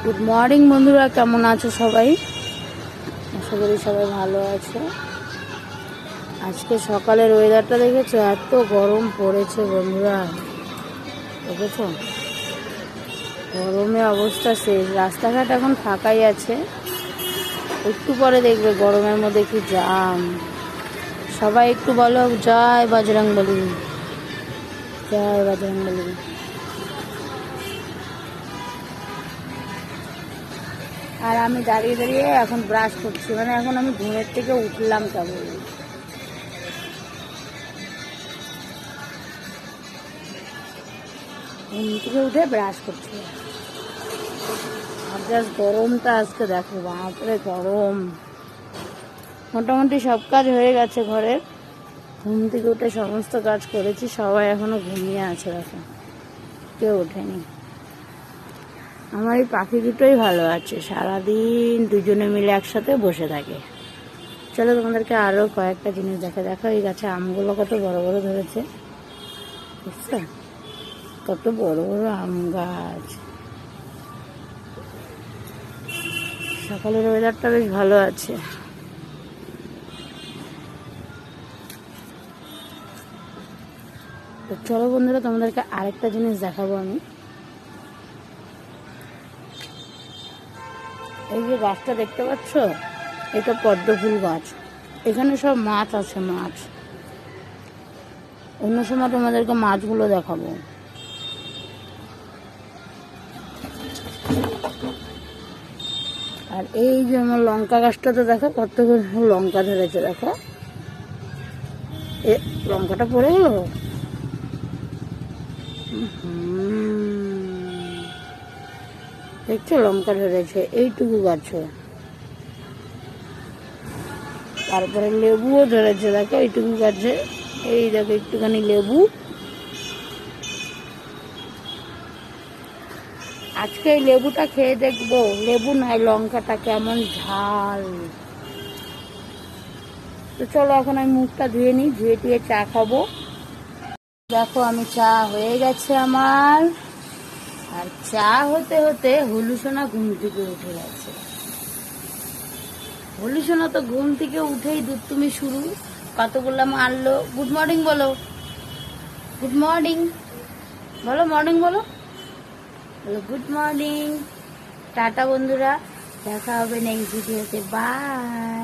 Good morning বন্ধুরা, কেমন আছো সবাই? আশা করি সবাই ভালো আছে। আজকে সকালের ওয়েদারটা দেখেছো? এত গরম পড়েছে বন্ধুরা, দেখেছো? গরমে অবস্থা শেষ। রাস্তাঘাট এখন ফাঁকাই আছে, একটু পরে দেখবে গরমের মধ্যে কি জ্যাম। সবাই একটু বলো জয় বজরংবলী, জয় বজরংবলী। আর আমি দাঁড়িয়ে দাঁড়িয়ে এখন ব্রাশ করছি, মানে এখন আমি ঘুমের থেকে উঠলাম কেবল। ঘুম থেকে উঠে ব্রাশ করছি। আর জাস্ট গরমটা আজকে দেখো, বাপরে গরম। মোটামুটি সব কাজ হয়ে গেছে ঘরের, ঘুম থেকে উঠে সমস্ত কাজ করেছি। সবাই এখনো ঘুমিয়ে আছে, দেখো কেউ ওঠেনি। আমার এই পাখি দুটোই ভালো আছে, সারাদিন দুজনে মিলে একসাথে বসে থাকে। চলো তোমাদেরকে আরও কয়েকটা জিনিস দেখো। এই গাছে আমগুলো কত বড় বড় ধরেছে, বুঝছো? কত বড় বড় আম গাছ। সকালের ওয়েদারটা বেশ ভালো আছে। তো চলো বন্ধুরা, তোমাদেরকে আরেকটা জিনিস দেখাবো আমি। এই যে গাছটা দেখতে পাচ্ছ, এটা পদ্ম ফুল গাছ। এখানে সব মাছ আছে, মাছ। অন্য সময় তোমাদেরকে মাছগুলো দেখাবো। আর এই যে আমার লঙ্কা গাছটাতে দেখো কত লঙ্কা ধরেছে, দেখো। এ লঙ্কাটা পড়ে গেল। দেখছো, লঙ্কা ধরেছে এইটুকু গাছে। তারপরে লেবুও ধরেছে, দেখো এইটুকু গাছে। এই দেখো একটুখানি লেবু। আজকে এই লেবুটা খেয়ে দেখবো, লেবু নয় লঙ্কাটা কেমন ঝাল। তো চলো এখন আমি মুখটা ধুয়ে নিই, ধুয়ে টুয়ে চা খাবো। দেখো আমি চা হয়ে গেছে আমার। আর চা হতে হতে হলুসোনা ঘুম থেকে উঠে গেছে। হলুসোনা তো ঘুম থেকে উঠেই দুধ তুমি শুরু, কত বললাম আনলো। গুড মর্নিং বলো, গুড মর্নিং বলো, মর্নিং বলো, বলো গুড মর্নিং। টাটা বন্ধুরা, দেখা হবে নেক্সট ভিডিওতে, বাই।